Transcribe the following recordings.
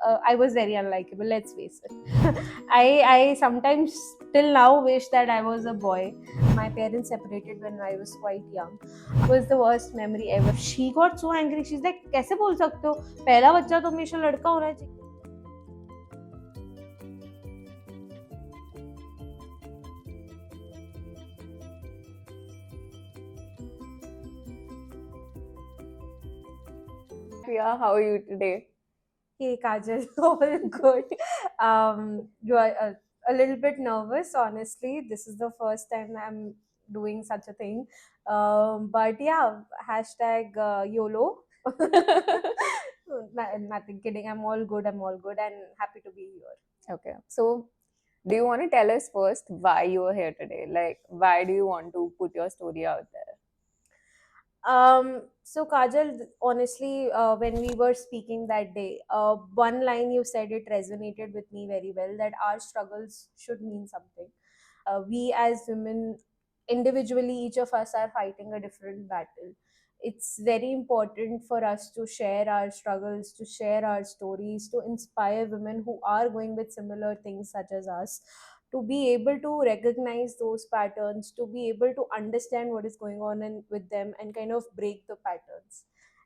I was very unlikable, let's face it. I sometimes till now wish that I was a boy. My parents separated when I was quite young. It was the worst memory ever. She got so angry. She's like, कैसे बोल सकते हो, पहला बच्चा तो हमेशा लड़का होना चाहिए. Priya, how are you today? Hey Kajal, all good. You are a little bit nervous, honestly. This is the first time I'm doing such a thing. But yeah, hashtag YOLO. Nothing kidding. I'm all good. I'm all good and happy to be here. Okay. So, do you want to tell us first why you are here today? Like, why do you want to put your story out there? So Kajal, honestly, when we were speaking that day, one line you said it resonated with me very well, that our struggles should mean something. We as women, individually, each of us are fighting a different battle. It's very important for us to share our struggles, to share our stories, to inspire women who are going with similar things such as us, to be able to recognize those patterns, to be able to understand what is going on with them and kind of break the patterns.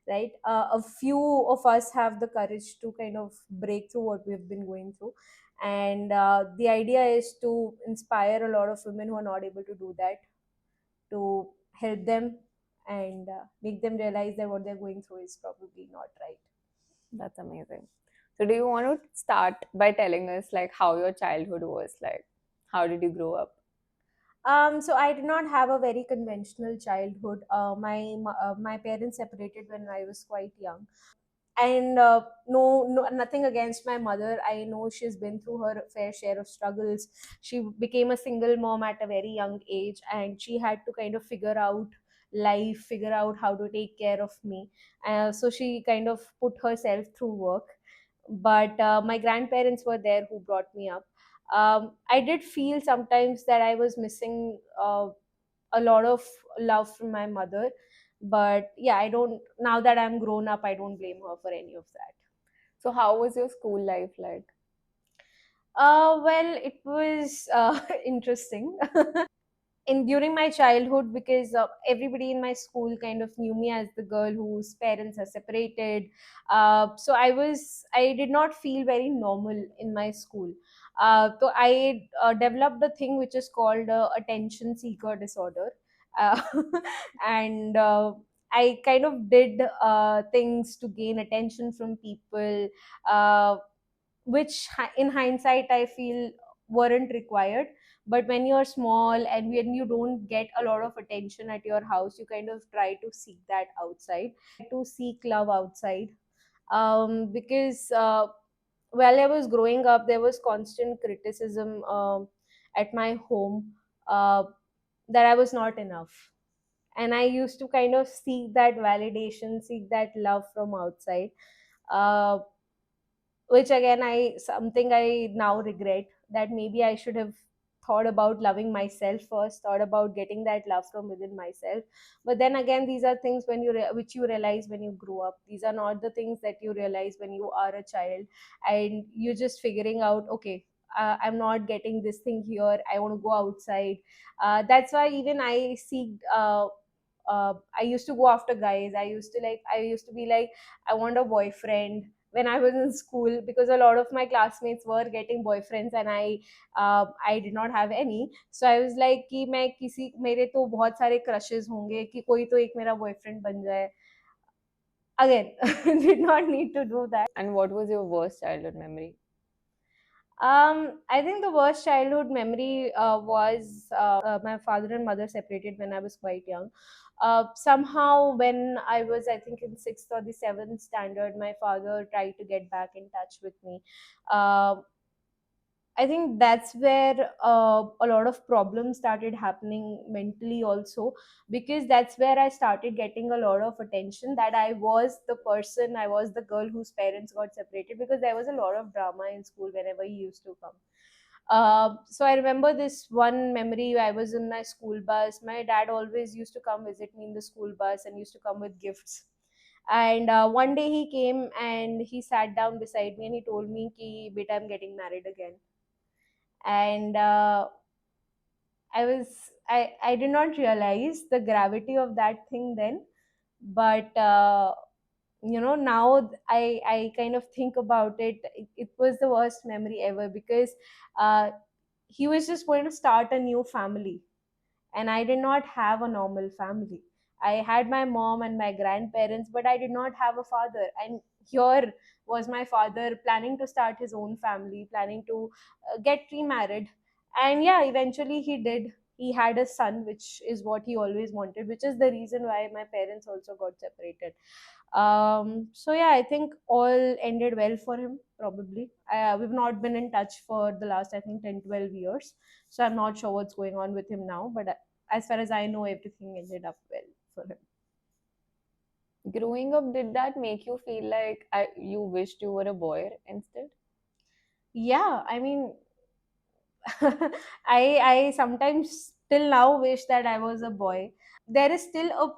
Right? A few of us have the courage to kind of break through what we've been going through, and the idea is to inspire a lot of women who are not able to do that, to help them and make them realize that what they're going through is probably not right. That's amazing. So, do you want to start by telling us like how your childhood was like? How did you grow up? So I did not have a very conventional childhood. My parents separated when I was quite young, and no, nothing against my mother. I know she's been through her fair share of struggles. She became a single mom at a very young age, and she had to kind of figure out life, figure out how to take care of me. So she kind of put herself through work, but my grandparents were there who brought me up. I did feel sometimes that I was missing a lot of love from my mother, but yeah, I don't, now that I'm grown up, I don't blame her for any of that. So, how was your school life like? Well, it was interesting. In during my childhood, because everybody in my school kind of knew me as the girl whose parents are separated. So I did not feel very normal in my school. So I developed a thing which is called attention seeker disorder. uh, and I kind of did things to gain attention from people, uh, which in hindsight I feel weren't required. But when you're small and when you don't get a lot of attention at your house, you kind of try to seek that outside, to seek love outside. Because while I was growing up, there was constant criticism at my home, uh, that I was not enough, and I used to kind of seek that validation, seek that love from outside. uh, which again, I something I now regret, that maybe I should have thought about loving myself first, thought about getting that love from within myself. But then again, these are things which you realize when you grow up. These are not the things that you realize when you are a child, and you're just figuring out, okay, I'm not getting this thing here, I want to go outside. That's why even I seek I used to go after guys. I used to be like, I want a boyfriend when I was in school, because a lot of my classmates were getting boyfriends and I did not have any. So I was like कि मैं किसी मेरे तो बहुत सारे crushes होंगे कि कोई तो एक मेरा boyfriend बन जाए. Again, did not need to do that. And what was your worst childhood memory? I think the worst childhood memory was my father and mother separated when I was quite young. Somehow, when I was, I think, in sixth or the seventh standard, my father tried to get back in touch with me. Uh, I think that's where a lot of problems started happening mentally also, because that's where I started getting a lot of attention, that I was the person, I was the girl whose parents got separated, because there was a lot of drama in school whenever he used to come. So I remember this one memory. I was in my school bus. My dad always used to come visit me in the school bus and used to come with gifts. And one day he came and he sat down beside me and he told me ki beta, I'm getting married again. And I did not realize the gravity of that thing then. But now I kind of think about it was the worst memory ever, because uh, he was just going to start a new family, and I did not have a normal family. I had my mom and my grandparents, but I did not have a father. And here was my father planning to start his own family, planning to get remarried. And yeah, eventually he did. He had a son, which is what he always wanted, which is the reason why my parents also got separated. So yeah, I think all ended well for him. Probably, we've not been in touch for the last, I think, 10, 12 years. So I'm not sure what's going on with him now. But as far as I know, everything ended up well for him. Growing up, did that make you feel like you wished you were a boy instead? Yeah, I mean, I sometimes till now wish that I was a boy. There is still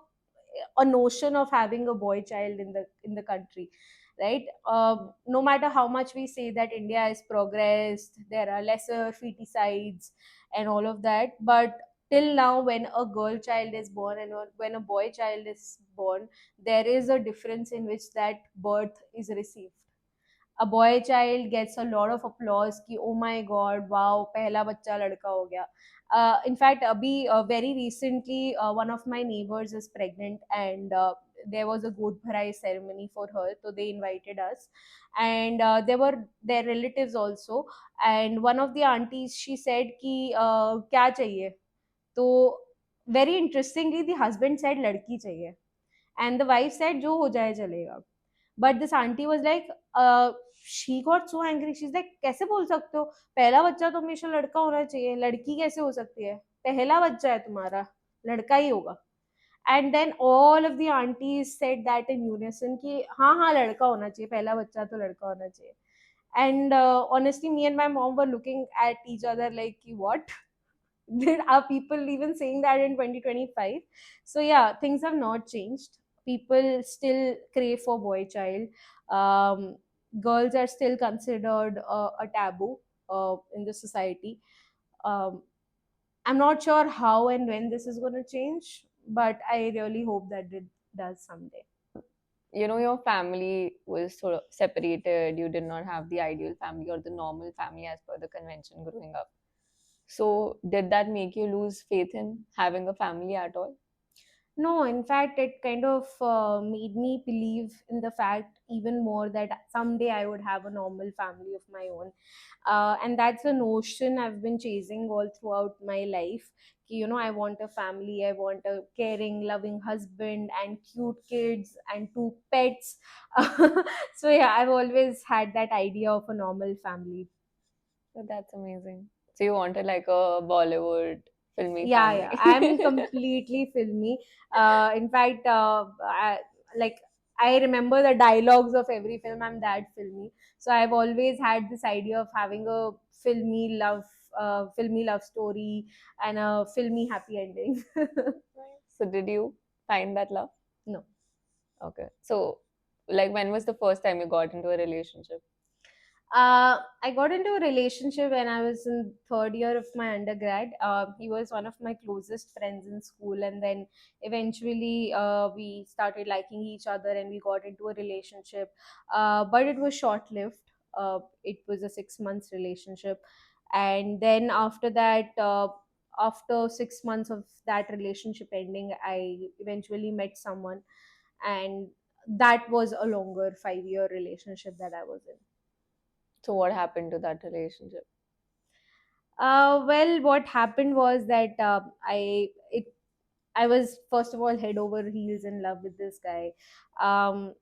a notion of having a boy child in the country, right? No matter how much we say that India has progressed, there are lesser feticides and all of that, but till now, when a girl child is born and when a boy child is born, there is a difference in which that birth is received. A boy child gets a lot of applause कि oh my god, wow, पहला बच्चा लड़का हो गया. In fact, abhi very recently, one of my neighbors is pregnant, and there was a goat bharai ceremony for her, so they invited us. And there were their relatives also. And one of the aunties, she said कि क्या चाहिए. तो very interestingly, the husband said लड़की चाहिए, and the wife said जो हो जाए चलेगा. But this auntie was like, she got so angry. She's like, कैसे बोल सकते हो, पहला बच्चा तो हमेशा लड़का होना चाहिए, लड़की कैसे हो सकती है, पहला बच्चा है तुम्हारा, लड़का ही होगा. And then all of the aunties said that in unison कि हाँ हाँ लड़का होना चाहिए, पहला बच्चा तो लड़का होना चाहिए. And honestly, me and my mom were looking at each other like what. There are people even saying that in 2025. So yeah, things have not changed. People still crave for boy child. um, Girls are still considered a taboo in the society. um, I'm not sure how and when this is going to change, but I really hope that it does someday. Your family was sort of separated. You did not have the ideal family or the normal family as per the convention growing up. So, did that make you lose faith in having a family at all? No, in fact, it kind of made me believe in the fact even more that someday I would have a normal family of my own. And that's a notion I've been chasing all throughout my life. I want a family, I want a caring, loving husband, and cute kids, and two pets. So, yeah, I've always had that idea of a normal family. So that's amazing. So, you wanted like a Bollywood filmy Yeah, family. yeah, I'm completely filmy. In fact, like I remember the dialogues of every film. I'm that filmy. So I've always had this idea of having a filmy love story and a filmy happy ending. So, did you find that love? No. Okay. So, like, when was the first time you got into a relationship? I got into a relationship when I was in third year of my undergrad. He was one of my closest friends in school, and then eventually we started liking each other and we got into a relationship. But it was short lived. It was a 6 months relationship, and then after that, after 6 months of that relationship ending, I eventually met someone, and that was a longer 5 year relationship that I was in. So, what happened to that relationship? Well, what happened was that I was first of all head over heels in love with this guy. Um,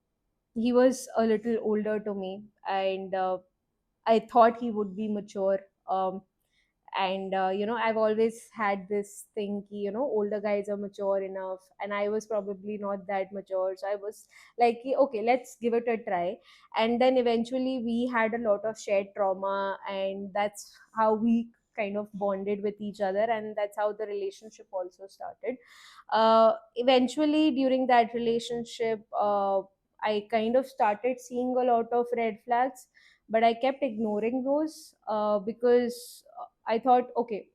he was a little older to me, and I thought he would be mature. And I've always had this thing ki, older guys are mature enough, and I was probably not that mature, so I was like ki, okay, let's give it a try. And then eventually we had a lot of shared trauma, and that's how we kind of bonded with each other, and that's how the relationship also started. Eventually, during that relationship, I kind of started seeing a lot of red flags, but I kept ignoring those because I thought, okay,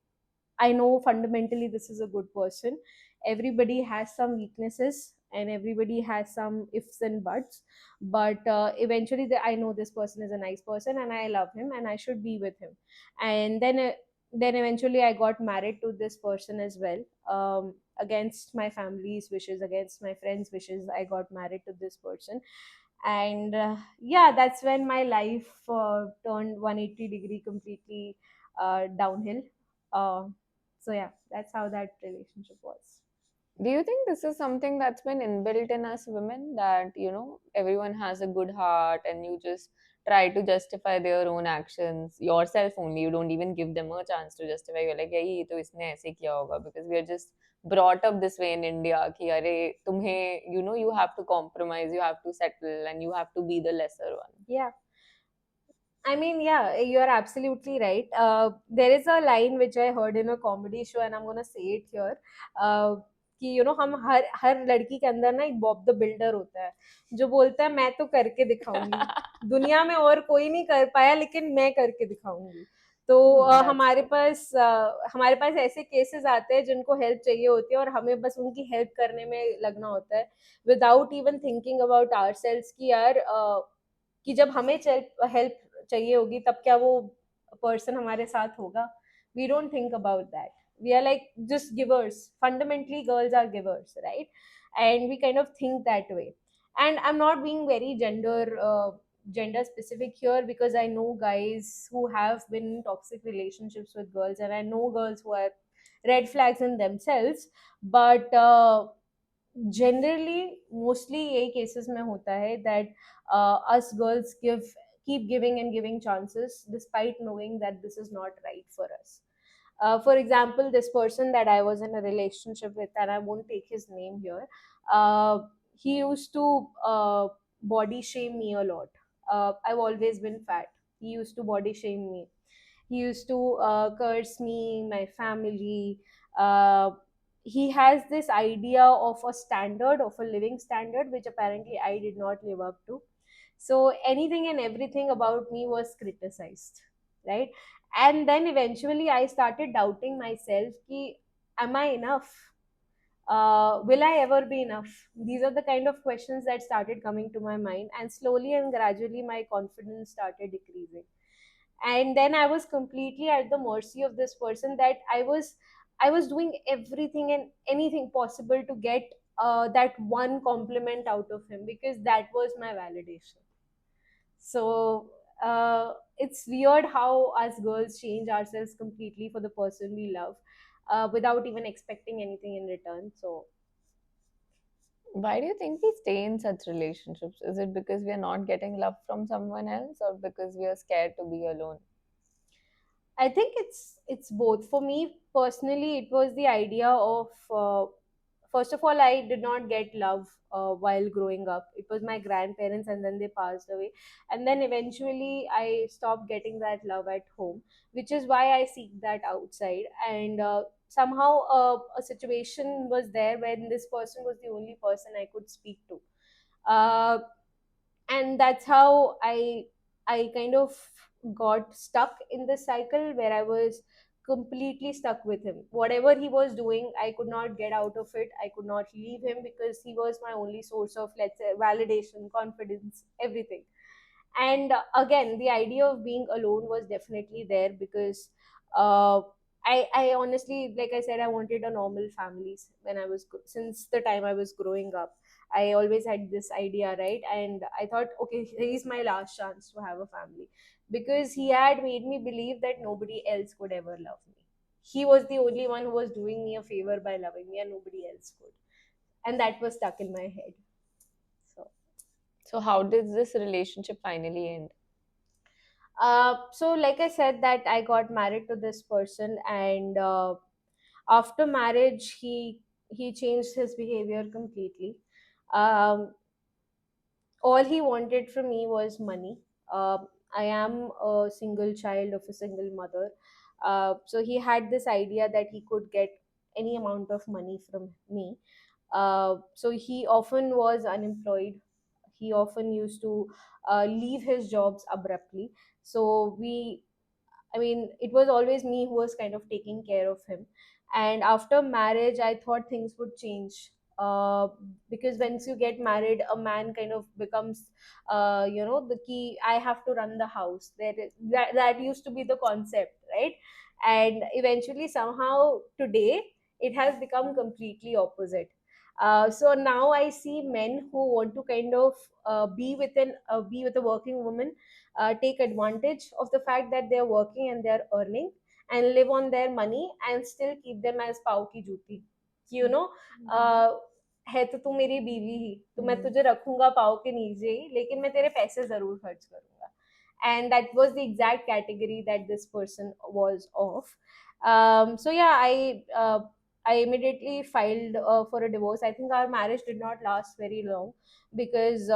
I know fundamentally this is a good person. Everybody has some weaknesses and everybody has some ifs and buts. But eventually, I know this person is a nice person and I love him and I should be with him. And then eventually, I got married to this person as well. Against my family's wishes, against my friends' wishes, I got married to this person. And yeah, that's when my life turned 180-degree completely downhill. Uh, so yeah, that's how that relationship was. Do you think this is something that's been inbuilt in us women, that, everyone has a good heart and you just try to justify their own actions yourself only? You don't even give them a chance to justify. You're like, "Yahi, ye to isne aise kiya hoga," because we are just brought up this way in India ki are tumhe, you have to compromise, you have to settle, and you have to be the lesser one. Yeah, I mean, yeah, you're absolutely right. There is a line which I heard in a comedy show, and I'm gonna say it here. कि हम हर हर लड़की के अंदर ना एक Bob the builder होता है जो बोलता है मैं तो करके दिखाऊंगी, दुनिया में और कोई नहीं कर पाया लेकिन मैं करके दिखाऊंगी. तो That's true. हमारे पास ऐसे केसेस आते हैं जिनको हेल्प चाहिए होती है और हमें बस उनकी हेल्प करने में लगना होता है without even thinking about our sales कि यार कि जब हमें हेल्प चाहिए होगी तब क्या वो पर्सन हमारे साथ होगा. We don't think about that. We are like just givers. Fundamentally, girls are givers, right? And we kind of think that way. And I'm not being very gender specific here because I know guys who have been in toxic relationships with girls, and I know girls who are red flags in themselves. But generally, mostly यही cases में होता है that us girls keep giving and giving chances despite knowing that this is not right for us. For example, this person that I was in a relationship with, and I won't take his name here, he used to body shame me a lot. I've always been fat. He used to body shame me. He used to curse me, my family. Uh, he has this idea of a standard, of a living standard, which apparently I did not live up to. So anything and everything about me was criticized, right? And then eventually I started doubting myself ki, am I enough? Will I ever be enough? These are the kind of questions that started coming to my mind, and slowly and gradually my confidence started decreasing. And then I was completely at the mercy of this person, that I was doing everything and anything possible to get that one compliment out of him because that was my validation. So it's weird how us girls change ourselves completely for the person we love without even expecting anything in return. So Why do you think we stay in such relationships? Is it because we are not getting love from someone else, or because we are scared to be alone? I think it's both. For me personally, it was the idea of first of all, I did not get love while growing up. It was my grandparents, and then they passed away, and then eventually I stopped getting that love at home, which is why I seek that outside. And somehow, a situation was there when this person was the only person I could speak to. Uh, and that's how I kind of got stuck in this cycle where I was completely stuck with him. Whatever he was doing, I could not get out of it. I could not leave him because he was my only source of, let's say, validation, confidence, everything. And again, the idea of being alone was definitely there because uh, I honestly, like I said, I wanted a normal family when since the time I was growing up. I always had this idea, right? And I thought, okay, he's my last chance to have a family because he had made me believe that nobody else could ever love me. He was the only one who was doing me a favor by loving me, and nobody else could. And that was stuck in my head. So So, how did this relationship finally end? so like I said, that I got married to this person, and after marriage, he changed his behavior completely. Um, all he wanted from me was money. I am a single child of a single mother. So he had this idea that he could get any amount of money from me. So he often was unemployed. He often used to leave his jobs abruptly. So I mean, it was always me who was kind of taking care of him. And after marriage, I thought things would change. Because once you get married, a man kind of becomes, the key. I have to run the house. That used to be the concept, right? And eventually, somehow, today, it has become completely opposite. So now I see men who want to kind of be with a working woman, take advantage of the fact that they're working and they're earning, and live on their money and still keep them as पाव की जूती. you know है तो तू मेरी बीवी ही, तो मैं Hmm. तुझे रखूंगा पाव के नीचे ही, लेकिन मैं तेरे पैसे जरूर खर्च करूंगा. And that was the exact category that this person was of. So yeah, I immediately filed for a divorce. I think our marriage did not last very long, because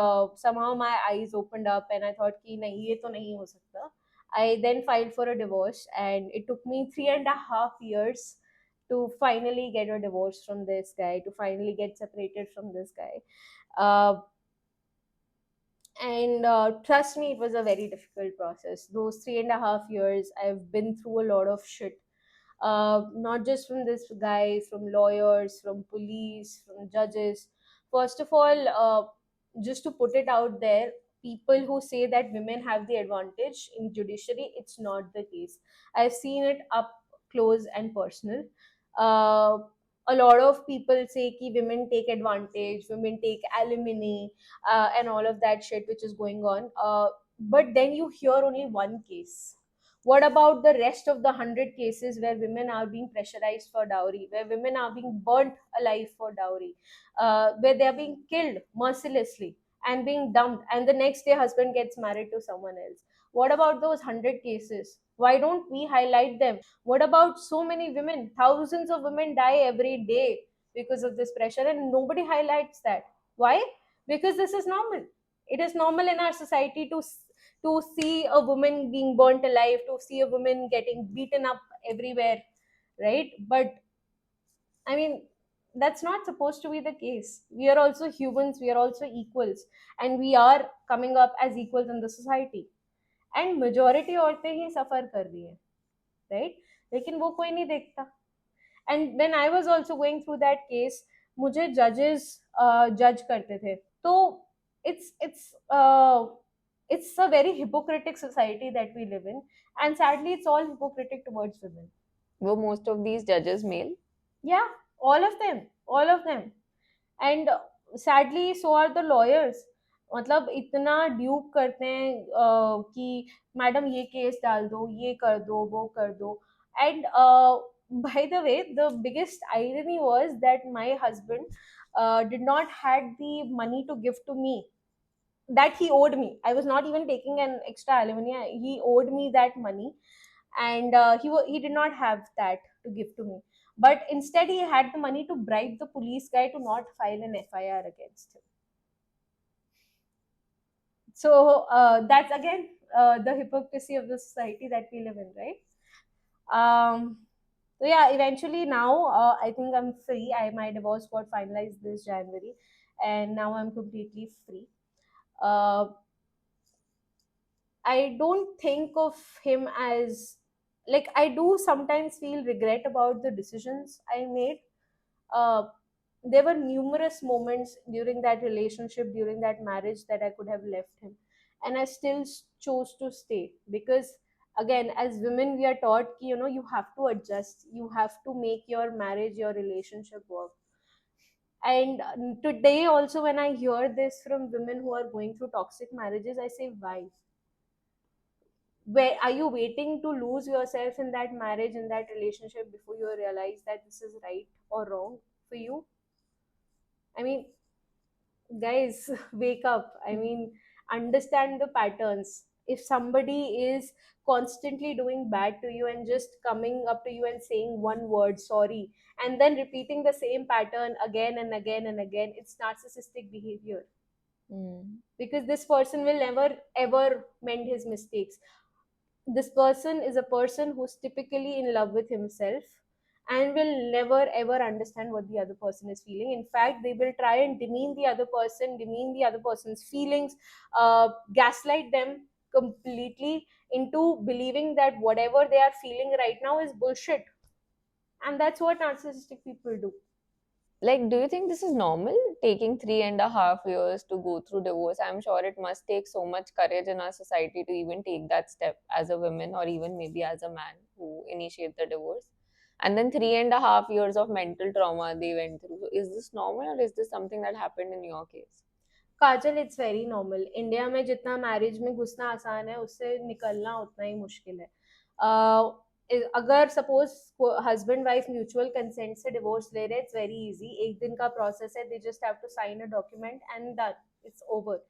somehow my eyes opened up and I thought कि नहीं ये तो नहीं हो सकता. I then filed for a divorce, and it took me 3.5 years to finally get a divorce from this guy, to finally get separated from this guy. Uh, and trust me, it was a very difficult process. Those 3.5 years, I've been through a lot of shit, not just from this guy, from lawyers, from police, from judges. First of all, just to put it out there, people who say that women have the advantage in judiciary, it's not the case. I've seen it up close and personal. Uh, a lot of people say कि women take advantage, women take alimony, and all of that shit which is going on. But then you hear only one case. What about the rest of the 100 cases where women are being pressurized for dowry, where women are being burnt alive for dowry, where they are being killed mercilessly and being dumped, and the next day husband gets married to someone else? What about those 100 cases? Why don't we highlight them? What about so many women? Thousands of women die every day because of this pressure, and nobody highlights that. Why? Because this is normal. It is normal in our society to see a woman being burnt alive, to see a woman getting beaten up everywhere, right? But I mean, that's not supposed to be the case. We are also humans, we are also equals, and we are coming up as equals in the society. And majority औरतें ही सफर कर रही हैं, right? लेकिन वो कोई नहीं देखता. And when I was also going through that case, मुझे judges judge करते थे. So it's a very hypocritic society that we live in, and sadly, it's all hypocritic towards women. Were most of these judges male? Yeah, all of them, and sadly, so are the lawyers. मतलब इतना dupe करते हैं कि madam ये case डाल दो, ये कर दो, वो कर दो. And by the way, the biggest irony was that my husband did not had the money to give to me, that he owed me. I was not even taking an extra alimony. He owed me that money, and he did not have that to give to me. But instead, he had the money to bribe the police guy to not file an FIR against him. So that's again the hypocrisy of the society that we live in, right? So yeah, eventually now I think I'm free. My divorce got finalized this January, and now I'm completely free. Uh, I don't think of him as, like, I do sometimes feel regret about the decisions I made. Uh, there were numerous moments during that relationship, during that marriage, that I could have left him, and I still chose to stay, because again, as women, we are taught ki, you have to adjust, you have to make your marriage, your relationship work. And today also, when I hear this from women who are going through toxic marriages, I say, why? Where are you waiting to lose yourself in that marriage, in that relationship, before you realize that this is right or wrong for you? I mean, guys, wake up. I mean, understand the patterns. If somebody is constantly doing bad to you and just coming up to you and saying one word, sorry, and then repeating the same pattern again and again and again, it's narcissistic behavior, Mm. because this person will never ever mend his mistakes. This person is a person who's typically in love with himself and will never ever understand what the other person is feeling. In fact, they will try and demean the other person, demean the other person's feelings, gaslight them completely into believing that whatever they are feeling right now is bullshit. And that's what narcissistic people do. Like, do you think this is normal? Taking 3.5 years to go through divorce? I'm sure it must take so much courage in our society to even take that step as a woman or even maybe as a man who initiate the divorce. And then 3.5 years of mental trauma they went through. So is this normal or is this something that happened in your case? Kajal, it's very normal. India में जितना marriage में घुसना आसान है, उससे निकलना उतना ही मुश्किल है। अगर suppose husband wife mutual consent से डिवोर्स ले रहे, इट्स वेरी इजी, एक दिन का प्रोसेस है, they just have to sign a document and done, it's over.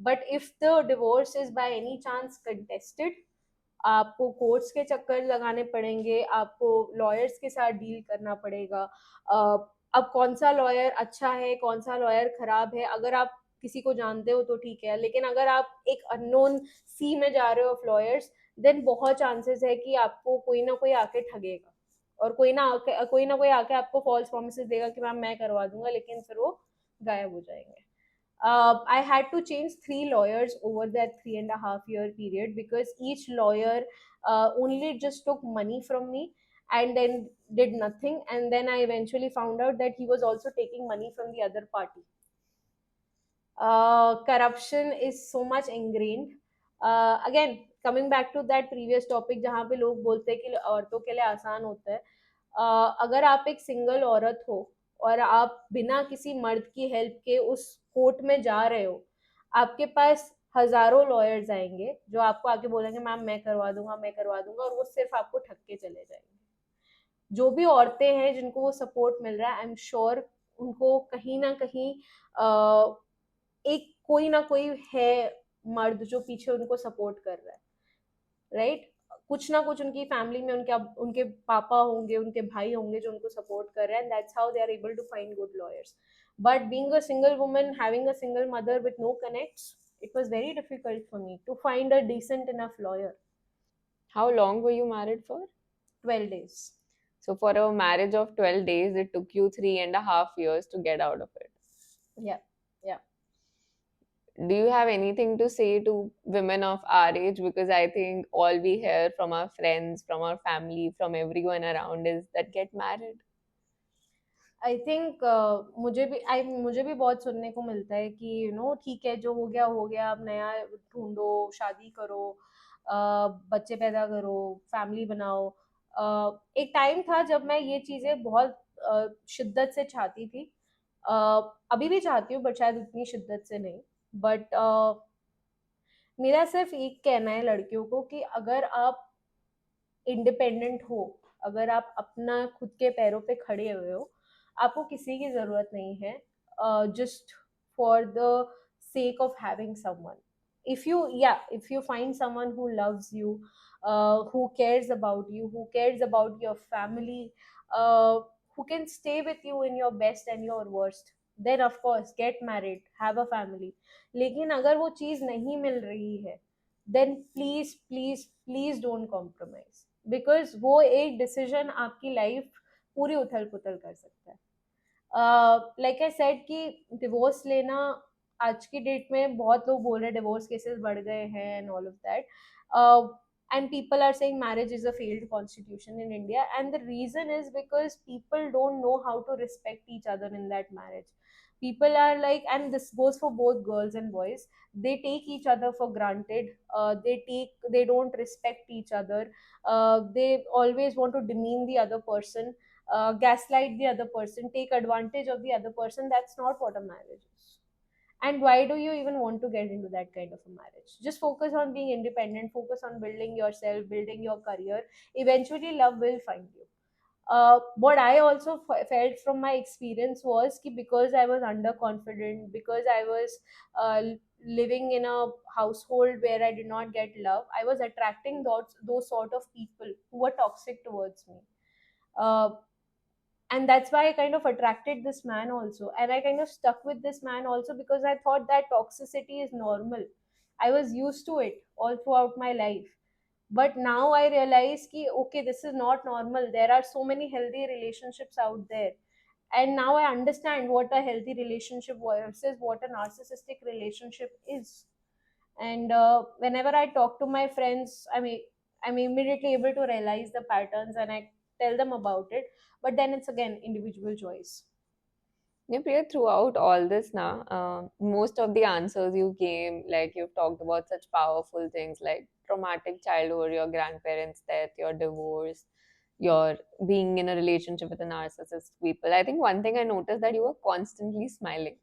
But if the divorce is by any chance contested, आपको कोर्ट्स के चक्कर लगाने पड़ेंगे, आपको लॉयर्स के साथ डील करना पड़ेगा। अब कौन सा लॉयर अच्छा है, कौन सा लॉयर खराब है, अगर आप किसी को जानते हो तो ठीक है, लेकिन अगर आप एक अननोन सी में जा रहे हो ऑफ लॉयर्स, देन बहुत चांसेस है कि आपको कोई ना कोई आके ठगेगा, और कोई ना कोई आके आपको फॉल्स प्रोमिस देगा कि मैम मैं करवा दूंगा, लेकिन फिर वो गायब हो जाएंगे। I had to change three lawyers over that 3.5 year period because each lawyer only just took money from me and then did nothing. And then I eventually found out that he was also taking money from the other party. Corruption is so much ingrained. Again, coming back to that previous topic जहाँ पे लोग बोलते हैं कि औरतों के लिए आसान होता है, अगर आप एक सिंगल औरत हो और आप बिना किसी मर्द की हेल्प के उस कोर्ट में जा रहे हो, आपके पास हजारों लॉयर्स आएंगे जो आपको आके बोलेंगे मैम मैं करवा दूंगा, मैं करवा दूंगा, और वो सिर्फ आपको ठग के चले जाएंगे। जो भी औरतें हैं जिनको वो सपोर्ट मिल रहा है, आई एम श्योर उनको कहीं ना कहीं एक कोई ना कोई है मर्द जो पीछे उनको सपोर्ट कर रहा है, राइट? कुछ ना कुछ उनकी फैमिली में उनके उनके पापा होंगे, उनके भाई होंगे जो उनको सपोर्ट कर रहे हैं, that's how they are able to find good lawyers. But being a single woman, having a single mother with no connects, it was very difficult for me to find a decent enough lawyer. How long were you married for? 12 days. So for a marriage of 12 days, it took you 3.5 years to get out of it. Yeah, yeah. Do you have anything to say to women of our age? Because I think all we hear from our friends, from our family, from everyone around is that get married. I think मुझे भी बहुत सुनने को मिलता है कि ठीक है, जो हो गया, अब नया ढूंढो, शादी करो, बच्चे पैदा करो, फैमिली बनाओ। एक टाइम था जब मैं ये चीज़ें बहुत शिद्दत से चाहती थी। अभी भी चाहती हूँ बट शायद उतनी शिद्दत से नहीं। बट मेरा सिर्फ एक कहना है लड़कियों को कि अगर आप इंडिपेंडेंट हो, अगर आप अपना खुद के पैरों पे खड़े हुए हो, आपको किसी की ज़रूरत नहीं है just for the sake of having someone. If you find someone who loves you, who cares about you, who cares about your family, uh, who can stay with you in your best and your worst, then of course get married, have a family. लेकिन अगर वो चीज़ नहीं मिल रही है, then please please please don't compromise, because वो एक decision आपकी life पूरी उथल पुथल कर सकता है। लाइक आई सेड कि डिवोर्स लेना आज की डेट में बहुत लोग बोल रहे हैं डिवोर्स केसेस बढ़ गए हैं and all of that, and people are saying marriage is a failed constitution in India, and the reason is because people don't know how to respect each other in that marriage. People are like, and this goes for both girls and boys, they take each other for granted. They don't respect each other. They always want to demean the other person, gaslight the other person, take advantage of the other person. That's not what a marriage is. And why do you even want to get into that kind of a marriage? Just focus on being independent, focus on building yourself, building your career. Eventually love will find you. What I also felt from my experience was ki because I was underconfident, because I was uh, living in a household where I did not get love, I was attracting those sort of people who were toxic towards me. uh, and that's why I kind of attracted this man also, and I kind of stuck with this man also because I thought that toxicity is normal. I was used to it all throughout my life. But now I realize ki okay, this is not normal. There are so many healthy relationships out there, and now I understand what a healthy relationship versus what a narcissistic relationship is. And whenever I talk to my friends, I'm immediately able to realize the patterns, and I tell them about it. But then it's again individual choice. Yeah, Priya, throughout all this now, most of the answers you gave, like you've talked about such powerful things like traumatic childhood, your grandparents' death, your divorce, your being in a relationship with a narcissist people. I think one thing I noticed that you were constantly smiling.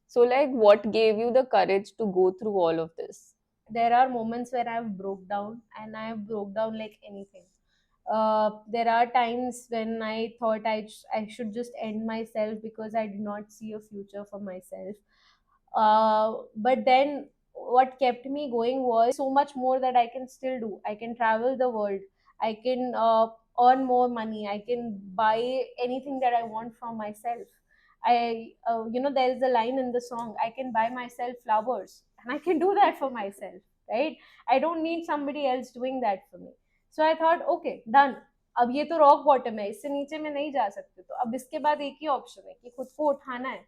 So, like, what gave you the courage to go through all of this? There are moments where I've broke down, and I've broke down like anything. There are times when I thought I should just end myself because I did not see a future for myself. But then what kept me going was so much more that I can still do. I can travel the world. I can earn more money. I can buy anything that I want for myself. There is a line in the song, I can buy myself flowers, and I can do that for myself, right? I don't need somebody else doing that for me. So I thought, okay, done. अब ये तो rock bottom है, इससे नीचे मैं नहीं जा सकती, तो अब इसके बाद एक ही ऑप्शन है कि खुद को उठाना है।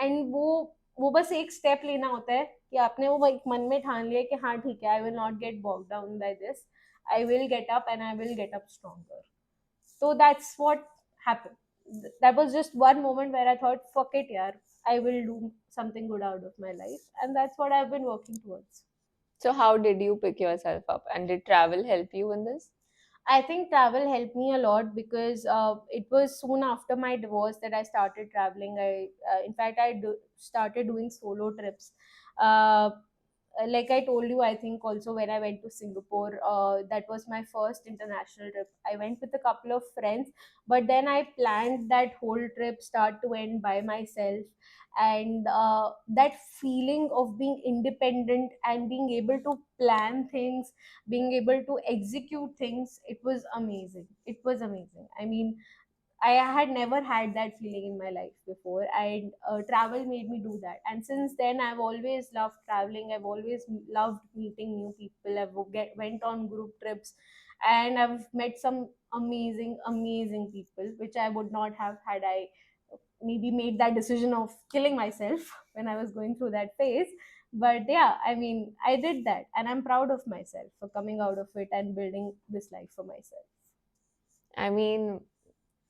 एंड वो बस एक स्टेप लेना होता है कि आपने वो एक मन में ठान लिया कि हाँ ठीक है, I will not get bog down by this, I will get up and I will get up stronger. So that's what happened. That was just one moment where I thought, fuck it, yeah, I will do something good out of my life, and that's what I've been working towards. So, how did you pick yourself up? And did travel help you in this? I think travel helped me a lot because it was soon after my divorce that I started traveling. In fact, started doing solo trips. Uh, like I told you, I think also when I went to Singapore, that was my first international trip. I went with a couple of friends, but then I planned that whole trip start to end by myself. And that feeling of being independent and being able to plan things, being able to execute things, it was amazing. It was amazing. I mean, I had never had that feeling in my life before, and travel made me do that. And since then, I've always loved traveling. I've always loved meeting new people. Went on group trips, and I've met some amazing, amazing people, which I would not have had I maybe made that decision of killing myself when I was going through that phase. But yeah, I mean, I did that, and I'm proud of myself for coming out of it and building this life for myself. I mean,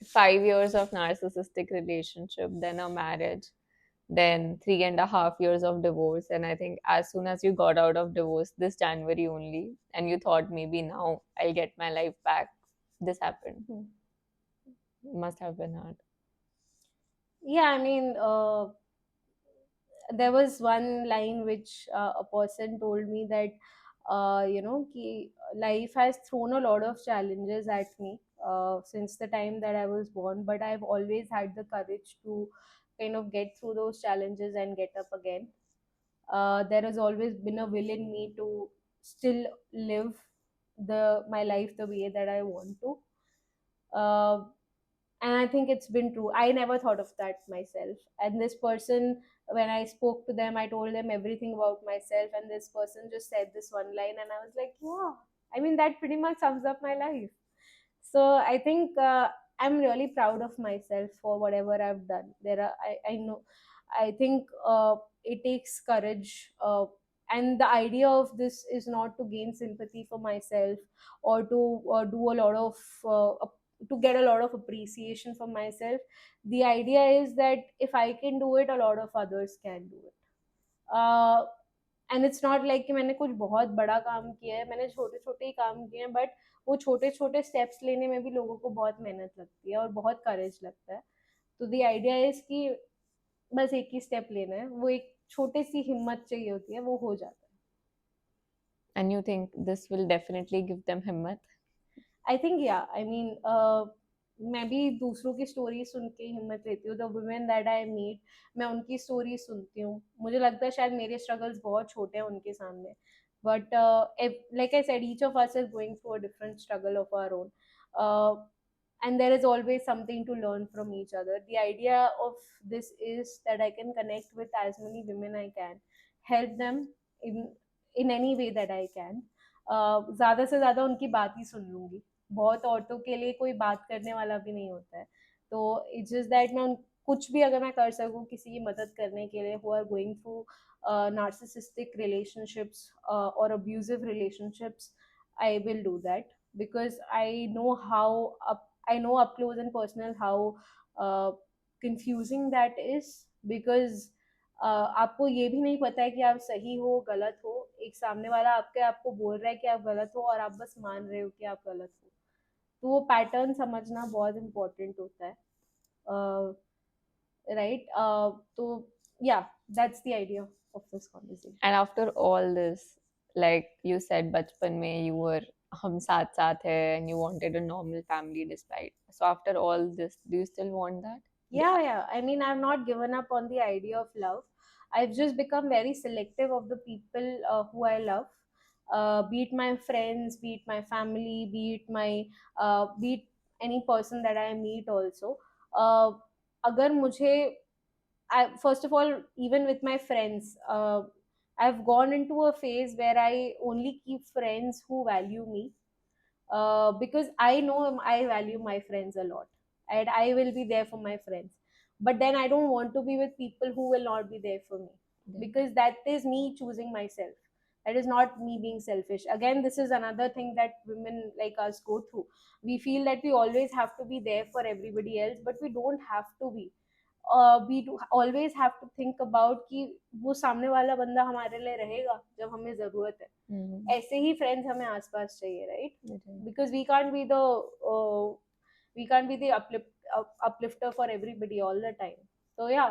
5 years of narcissistic relationship, then a marriage, then 3.5 years of divorce. And I think as soon as you got out of divorce this January only, and you thought maybe now I'll get my life back, this happened. Hmm. Must have been hard. Yeah, I mean, there was one line which a person told me that ki life has thrown a lot of challenges at me since the time that I was born, but I've always had the courage to kind of get through those challenges and get up again. There has always been a will in me to still live the my life the way that I want to. Uh, and I think it's been true. I never thought of that myself. And this person, when I spoke to them, I told them everything about myself, and this person just said this one line, and I was like, yeah, I mean, that pretty much sums up my life. So I think I'm really proud of myself for whatever I've done. I know, I think it takes courage, and the idea of this is not to gain sympathy for myself, or to do a lot of to get a lot of appreciation for myself. The idea is that if I can do it, a lot of others can do it. uh, and it's not like कि मैंने कुछ बहुत बड़ा काम किया है, मैंने छोटे छोटे ही काम किए हैं, बट वो छोटे छोटे स्टेप्स लेने में भी लोगों को बहुत मेहनत लगती है और बहुत करेज लगता है. तो द आइडिया इज कि बस एक ही स्टेप लेना है, वो एक छोटी सी हिम्मत चाहिए होती है, वो हो जाता And you think this will definitely give them himmat? है. आई थिंक या आई मीन मैं भी दूसरों की स्टोरी सुन के हिम्मत लेती हूँ. The women that I meet, मैं उनकी स्टोरी सुनती हूँ, मुझे लगता है शायद मेरे स्ट्रगल्स बहुत छोटे हैं उनके सामने. But like I said, each of us is going through a different struggle of our own, and there is always something to learn from each other. The idea of this is that I can connect with as many women I can, help them in any way that I can. ज़्यादा से ज़्यादा उनकी बात ही सुन लूँगी। बहुत औरतों के लिए कोई बात करने वाला भी नहीं होता है। तो इट्स जस्ट दैट मैं उन कुछ भी अगर मैं कर सकूँ किसी की मदद करने के लिए who are going through narcissistic relationships और abusive relationships, I will do that because I know up close and personal how uh, confusing that is because आपको ये भी नहीं पता है कि आप सही हो गलत हो, एक सामने वाला आपको बोल रहा है कि आप गलत हो और आप बस मान रहे हो कि आप गलत हो। तो वो पैटर्न समझना बहुत इम्पोर्टेंट होता है, राइट? तो या that's the idea of this conversation. And after all this, like you said, बचपन में you were हम साथ साथ है and you wanted a normal family despite. So after all this, do you still want that? Yeah, yeah. I mean, I've not given up on the idea of love. I've just become very selective of the people who I love. Be it my friends, be it my family, be it any person that I meet also. अगर मुझे first of all, even with my friends, I've gone into a phase where I only keep friends who value me, because I know I value my friends a lot and I will be there for my friends. But then I don't want to be with people who will not be there for me because that is me choosing myself. That is not me being selfish. Again, this is another thing that women like us go through. We feel that we always have to be there for everybody else, but we don't have to be. We do always have to think about कि वो सामने वाला बंदा हमारे लिए रहेगा जब हमें जरूरत है। ऐसे ही फ्रेंड्स हमें आसपास चाहिए, right? Because we can't be the uplifter for everybody all the time. तो या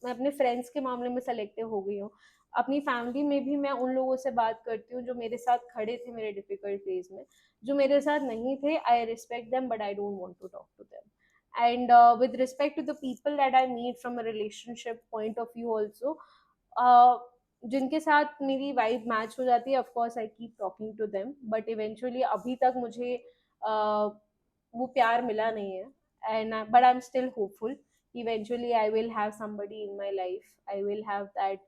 मैं अपने फ्रेंड्स के मामले में सेलेक्टिव हो गई हूँ। अपनी फैमिली में भी मैं उन लोगों से बात करती हूँ जो मेरे साथ खड़े थे मेरे डिफिकल्ट फेज में। जो मेरे साथ नहीं थे, I respect them but I don't want to talk to them. And with respect to the people that I meet from a relationship point of view also, जिनके साथ मेरी वाइब मैच हो जाती है, of course I keep talking to them, but eventually अभी तक मुझे वो प्यार मिला नहीं है। And but I am still hopeful, eventually I will have somebody in my life. I will have that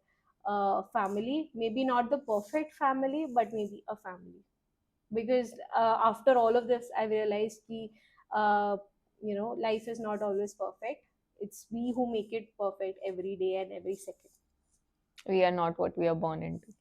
family, maybe not the perfect family but maybe a family, because after all of this I realized ki uh, life is not always perfect. It's we who make it perfect every day and every second. We are not what we are born into.